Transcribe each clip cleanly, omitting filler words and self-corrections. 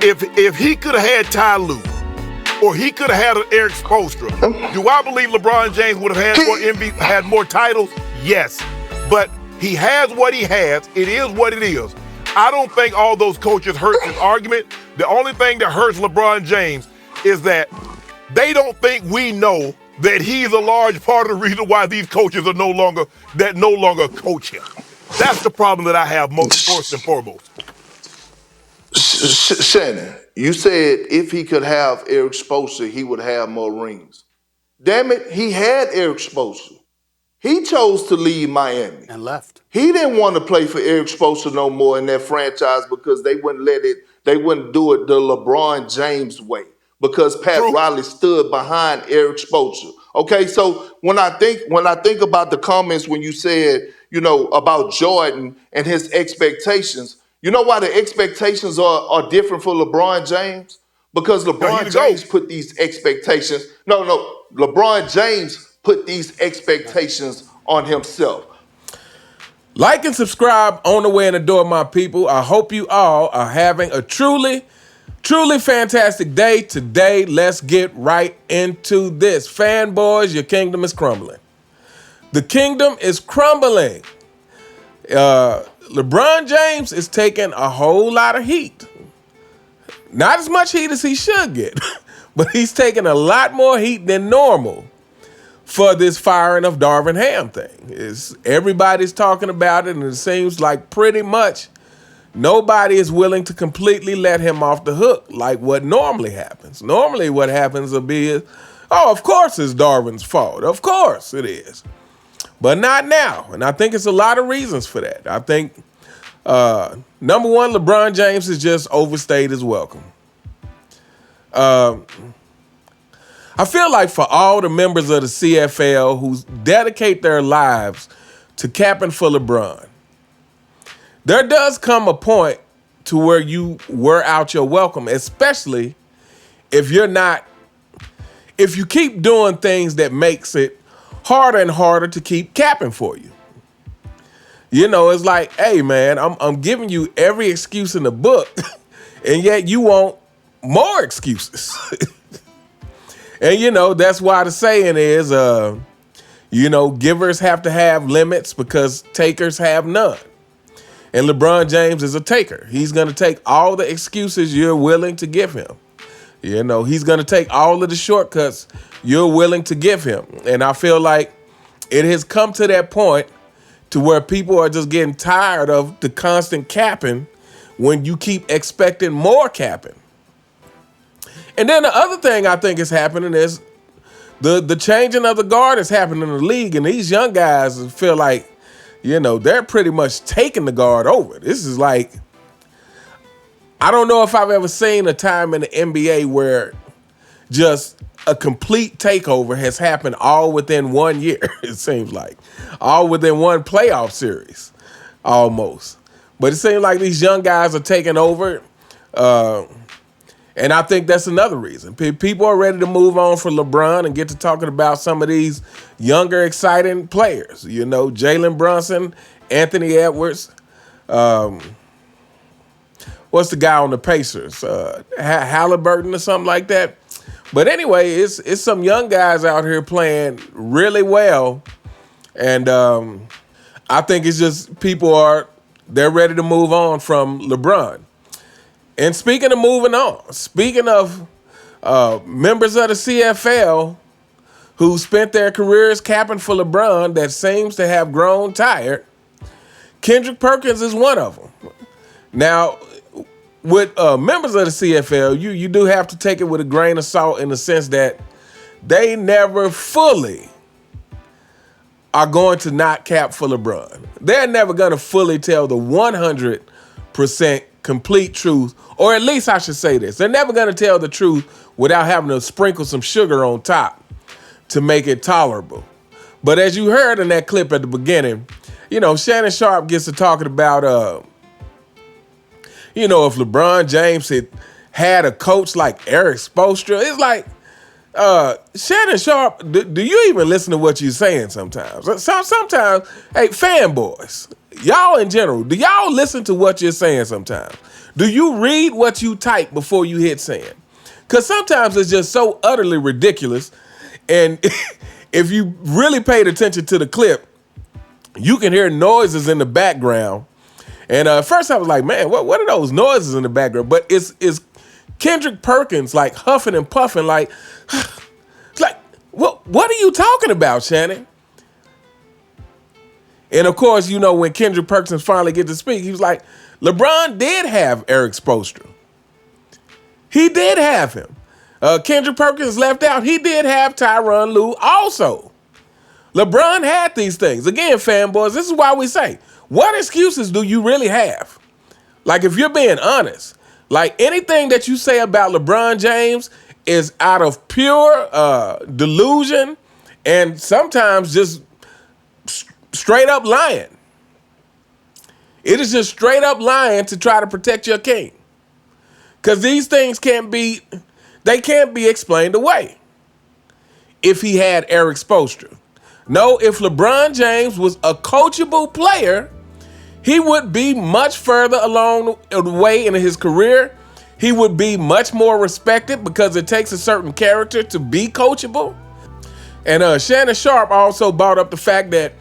If he could have had Ty Lue, or he could have had an Eric Spoelstra, do I believe LeBron James would have had more titles? Yes. But he has what he has. It is what it is. I don't think all those coaches hurt this argument. The only thing that hurts LeBron James is that they don't think we know that he's a large part of the reason why these coaches are no longer coach him. That's the problem that I have first and foremost. Shannon, you said if he could have Eric Spoelstra, he would have more rings. Damn it, he had Eric Spoelstra. He chose to leave Miami. And left. He didn't want to play for Eric Spoelstra no more in that franchise because they wouldn't do it the LeBron James way. Because Pat Riley stood behind Eric Spoelstra. Okay, so when I think about the comments when you said, about Jordan and his expectations, you know why the expectations are different for LeBron James? Because LeBron James put these expectations. LeBron James put these expectations on himself. Like and subscribe on the way in the door, my people. I hope you all are having a truly fantastic day today. Let's get right into this. Fanboys, your kingdom is crumbling. The kingdom is crumbling. LeBron James is taking a whole lot of heat. Not as much heat as he should get, but he's taking a lot more heat than normal for this firing of Darvin Ham thing. Everybody's talking about it, and it seems like pretty much nobody is willing to completely let him off the hook like what normally happens. Normally what happens will be, of course it's Darvin's fault. Of course it is. But not now. And I think it's a lot of reasons for that. I think, number one, LeBron James has just overstayed his welcome. I feel like for all the members of the CFL who dedicate their lives to capping for LeBron, there does come a point to where you wear out your welcome, especially if you keep doing things that makes it harder and harder to keep capping for you. It's like, hey man, I'm giving you every excuse in the book, and yet you want more excuses. And that's why the saying is, givers have to have limits because takers have none. And LeBron James is a taker. He's going to take all the excuses you're willing to give him. He's going to take all of the shortcuts you're willing to give him. And I feel like it has come to that point to where people are just getting tired of the constant capping when you keep expecting more capping. And then the other thing I think is happening is the changing of the guard is happening in the league. And these young guys feel like, they're pretty much taking the guard over. This is like, I don't know if I've ever seen a time in the NBA where just a complete takeover has happened all within 1 year, it seems like. All within one playoff series, almost. But it seems like these young guys are taking over. And I think that's another reason. People are ready to move on from LeBron and get to talking about some of these younger, exciting players. Jalen Brunson, Anthony Edwards. What's the guy on the Pacers? Halliburton or something like that. But anyway, it's some young guys out here playing really well. And I think it's just they're ready to move on from LeBron. And speaking of moving on, speaking of members of the CFL who spent their careers capping for LeBron that seems to have grown tired, Kendrick Perkins is one of them. Now, with members of the CFL, you do have to take it with a grain of salt in the sense that they never fully are going to not cap for LeBron. They're never going to fully tell the 100% complete truth, or at least I should say this. They're never going to tell the truth without having to sprinkle some sugar on top to make it tolerable. But as you heard in that clip at the beginning, Shannon Sharpe gets to talking about, if LeBron James had a coach like Eric Spoelstra, it's like, Shannon Sharpe, do you even listen to what you're saying sometimes? Sometimes, hey, fanboys, y'all in general, do y'all listen to what you're saying sometimes? Do you read what you type before you hit send? Because sometimes it's just so utterly ridiculous. And if you really paid attention to the clip, you can hear noises in the background. And at first I was like, man, what are those noises in the background? But it's Kendrick Perkins like huffing and puffing, like, it's like, what are you talking about, Shannon? And of course, you know, when Kendrick Perkins finally get to speak, he was like, LeBron did have Eric Spoelstra. He did have him. Kendrick Perkins left out. He did have Tyronn Lue also. LeBron had these things. Again, fanboys, this is why we say, what excuses do you really have? Like, if you're being honest, like anything that you say about LeBron James is out of pure delusion and sometimes just straight up lying. It is just straight up lying to try to protect your king. Because these things can't be explained away. If he had Eric Spoelstra. No, if LeBron James was a coachable player, he would be much further along the way in his career. He would be much more respected because it takes a certain character to be coachable. And Shannon Sharpe also brought up the fact that,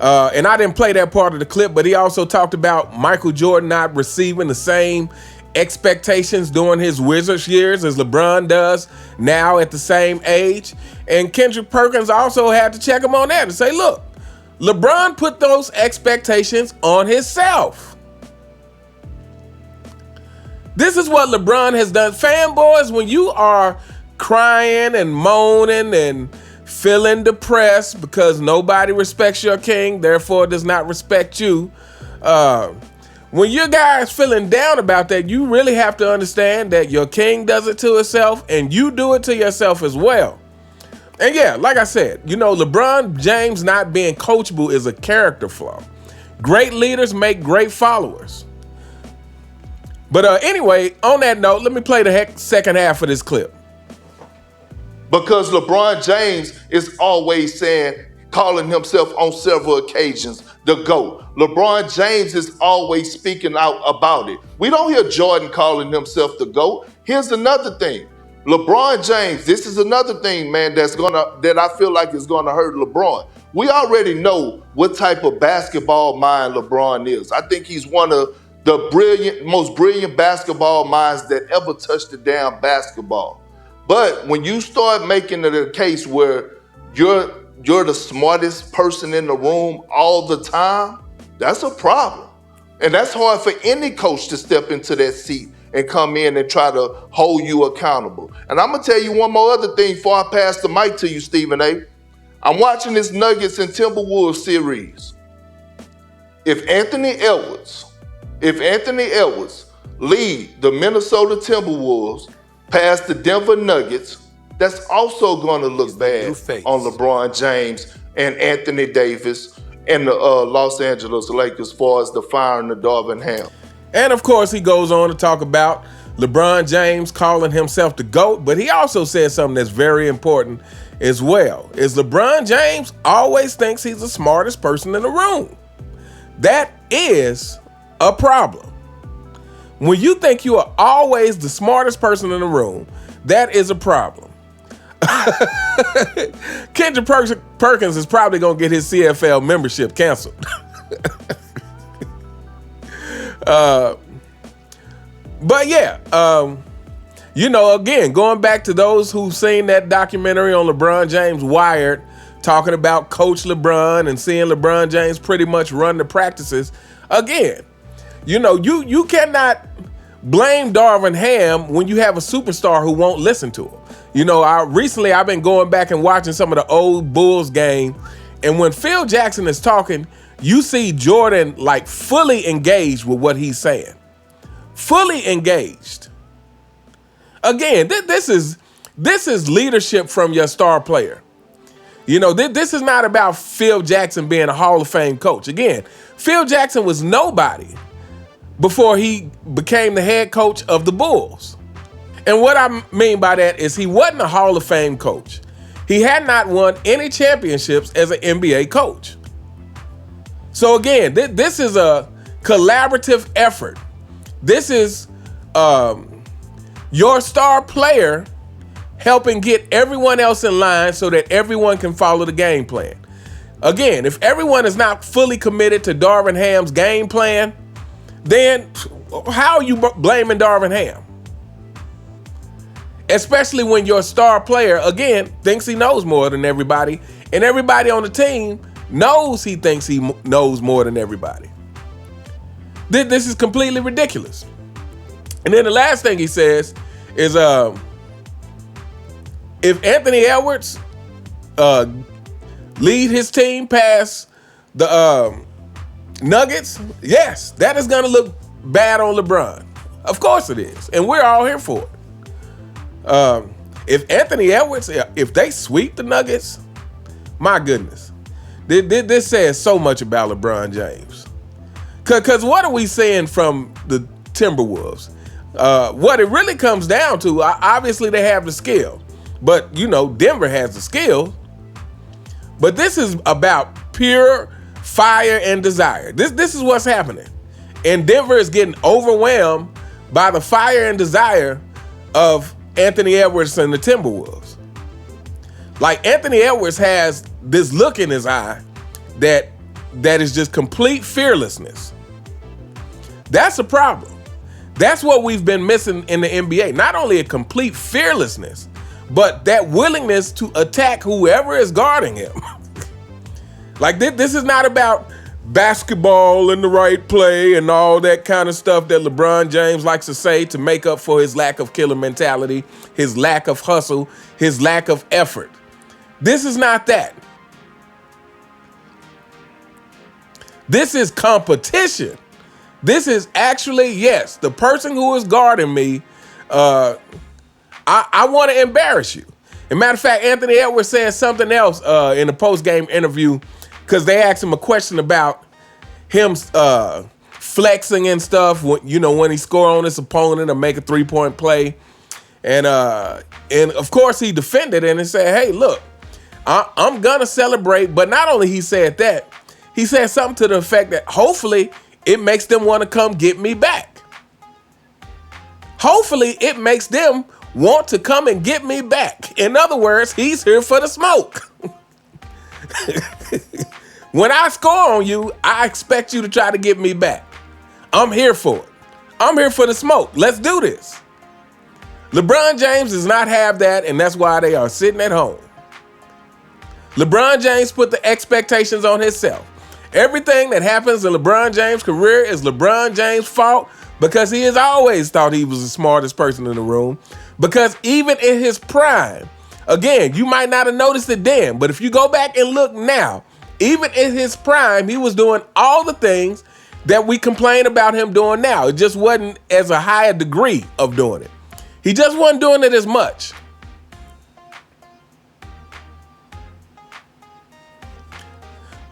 and I didn't play that part of the clip, but he also talked about Michael Jordan not receiving the same expectations during his Wizards years as LeBron does now at the same age. And Kendrick Perkins also had to check him on that and say, look, LeBron put those expectations on himself. This is what LeBron has done. Fanboys, when you are crying and moaning and feeling depressed because nobody respects your king, therefore does not respect you, when you guys feeling down about that, you really have to understand that your king does it to himself and you do it to yourself as well. And yeah, like I said, you know, LeBron James not being coachable is a character flaw. Great leaders make great followers. But anyway, on that note, let me play the second half of this clip. Because LeBron James is always calling himself on several occasions the GOAT. LeBron James is always speaking out about it. We don't hear Jordan calling himself the GOAT. Here's another thing. LeBron James, this is another thing, man, that I feel like is gonna hurt LeBron. We already know what type of basketball mind LeBron is. I think he's one of the most brilliant basketball minds that ever touched the damn basketball. But when you start making it a case where you're the smartest person in the room all the time, that's a problem. And that's hard for any coach to step into that seat and come in and try to hold you accountable. And I'm gonna tell you one more other thing before I pass the mic to you, Stephen A. I'm watching this Nuggets and Timberwolves series. If Anthony Edwards lead the Minnesota Timberwolves past the Denver Nuggets, that's also going to look bad on LeBron James and Anthony Davis and the Los Angeles Lakers as far as the firing of Darvin Ham. And of course, he goes on to talk about LeBron James calling himself the GOAT, but he also said something that's very important as well, is LeBron James always thinks he's the smartest person in the room. That is a problem. When you think you are always the smartest person in the room, that is a problem. Kendrick Perkins is probably going to get his CFL membership canceled. But yeah, you know, again, going back to those who've seen that documentary on LeBron James, Wired, talking about Coach LeBron and seeing LeBron James pretty much run the practices. Again, you know, you cannot blame Darvin Ham when you have a superstar who won't listen to him. You know, recently I've been going back and watching some of the old Bulls game, and when Phil Jackson is talking, you see Jordan like fully engaged with what he's saying. Fully engaged. Again, this is leadership from your star player. You know, this is not about Phil Jackson being a Hall of Fame coach. Again, Phil Jackson was nobody before he became the head coach of the Bulls. And what I mean by that is he wasn't a Hall of Fame coach. He had not won any championships as an NBA coach. So again, this is a collaborative effort. This is your star player helping get everyone else in line so that everyone can follow the game plan. Again, if everyone is not fully committed to Darvin Ham's game plan, then how are you blaming Darvin Ham? Especially when your star player, again, thinks he knows more than everybody, and everybody on the team knows he thinks he knows more than everybody. This is completely ridiculous. And then the last thing he says is, if Anthony Edwards lead his team past the Nuggets, yes, that is going to look bad on LeBron. Of course it is, and we're all here for it. If Anthony Edwards, if they sweep the Nuggets, my goodness, this says so much about LeBron James. Because what are we saying from the Timberwolves? What it really comes down to, obviously they have the skill, but Denver has the skill. But this is about pure fire and desire. This is what's happening. And Denver is getting overwhelmed by the fire and desire of Anthony Edwards and the Timberwolves. Like, Anthony Edwards has this look in his eye that is just complete fearlessness. That's a problem. That's what we've been missing in the NBA. Not only a complete fearlessness, but that willingness to attack whoever is guarding him. Like, this is not about basketball and the right play and all that kind of stuff that LeBron James likes to say to make up for his lack of killer mentality, his lack of hustle, his lack of effort. This is not that. This is competition. This is actually, yes, the person who is guarding me, I want to embarrass you. As a matter of fact, Anthony Edwards said something else in a post-game interview, because they asked him a question about him flexing and stuff, when he score on his opponent or make a three-point play. And of course he defended it and said, hey, look, I'm going to celebrate. But not only he said that, he said something to the effect that hopefully it makes them want to come get me back. Hopefully it makes them want to come and get me back. In other words, he's here for the smoke. When I score on you, I expect you to try to get me back. I'm here for it. I'm here for the smoke. Let's do this. LeBron James does not have that, and that's why they are sitting at home. LeBron James put the expectations on himself. Everything that happens in LeBron James' career is LeBron James' fault, because he has always thought he was the smartest person in the room. Because even in his prime, again, you might not have noticed it then, but if you go back and look now, even in his prime, he was doing all the things that we complain about him doing now. It just wasn't as a higher degree of doing it. He just wasn't doing it as much.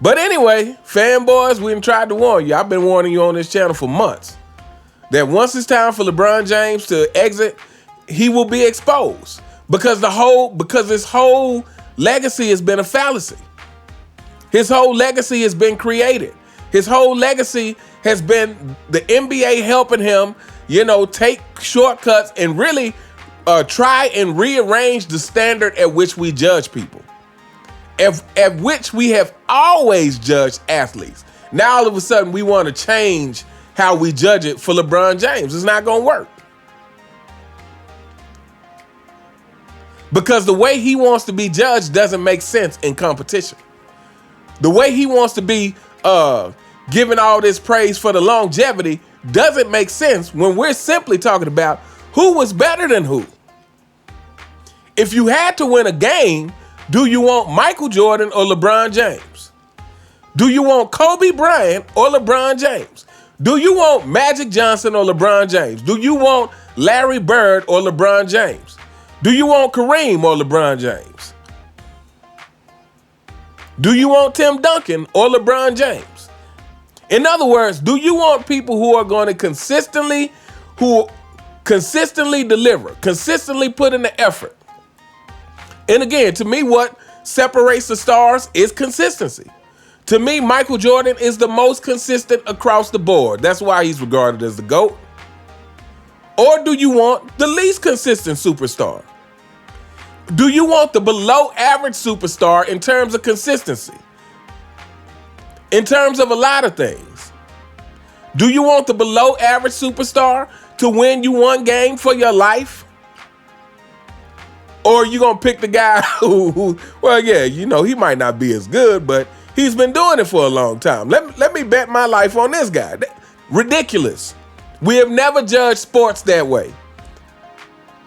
But anyway, fanboys, we tried to warn you. I've been warning you on this channel for months that once it's time for LeBron James to exit, he will be exposed, because his whole legacy has been a fallacy. His whole legacy has been created. His whole legacy has been the NBA helping him, take shortcuts and really try and rearrange the standard at which we judge people, at which we have always judged athletes. Now all of a sudden we want to change how we judge it for LeBron James. It's not going to work. Because the way he wants to be judged doesn't make sense in competition. The way he wants to be given all this praise for the longevity doesn't make sense when we're simply talking about who was better than who. If you had to win a game, do you want Michael Jordan or LeBron James? Do you want Kobe Bryant or LeBron James? Do you want Magic Johnson or LeBron James? Do you want Larry Bird or LeBron James? Do you want Kareem or LeBron James? Do you want Tim Duncan or LeBron James? In other words, do you want people who are going to consistently deliver, consistently put in the effort? And again, to me, what separates the stars is consistency. To me, Michael Jordan is the most consistent across the board. That's why he's regarded as the GOAT. Or do you want the least consistent superstar? Do you want the below average superstar in terms of consistency? In terms of a lot of things? Do you want the below average superstar to win you one game for your life? Or are you going to pick the guy who, well, yeah, you know, he might not be as good, but he's been doing it for a long time. Let me bet my life on this guy. Ridiculous. We have never judged sports that way.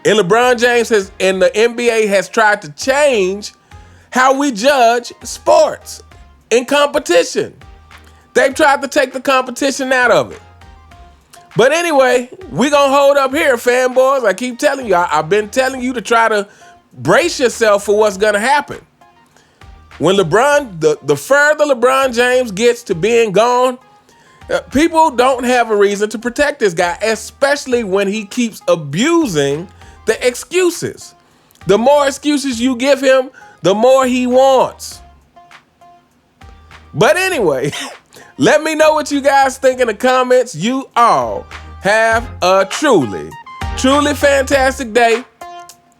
And LeBron James and the NBA has tried to change how we judge sports in competition. They've tried to take the competition out of it. But anyway, we're going to hold up here, fanboys. I keep telling you, I've been telling you to try to brace yourself for what's going to happen. When the further LeBron James gets to being gone, people don't have a reason to protect this guy, especially when he keeps abusing the excuses. The more excuses you give him, the more he wants. But anyway, let me know what you guys think in the comments. You all have a truly, truly fantastic day.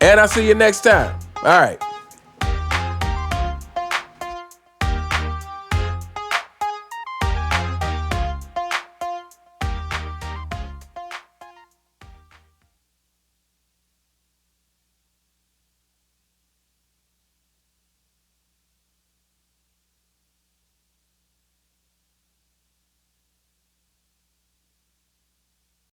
And I'll see you next time. All right.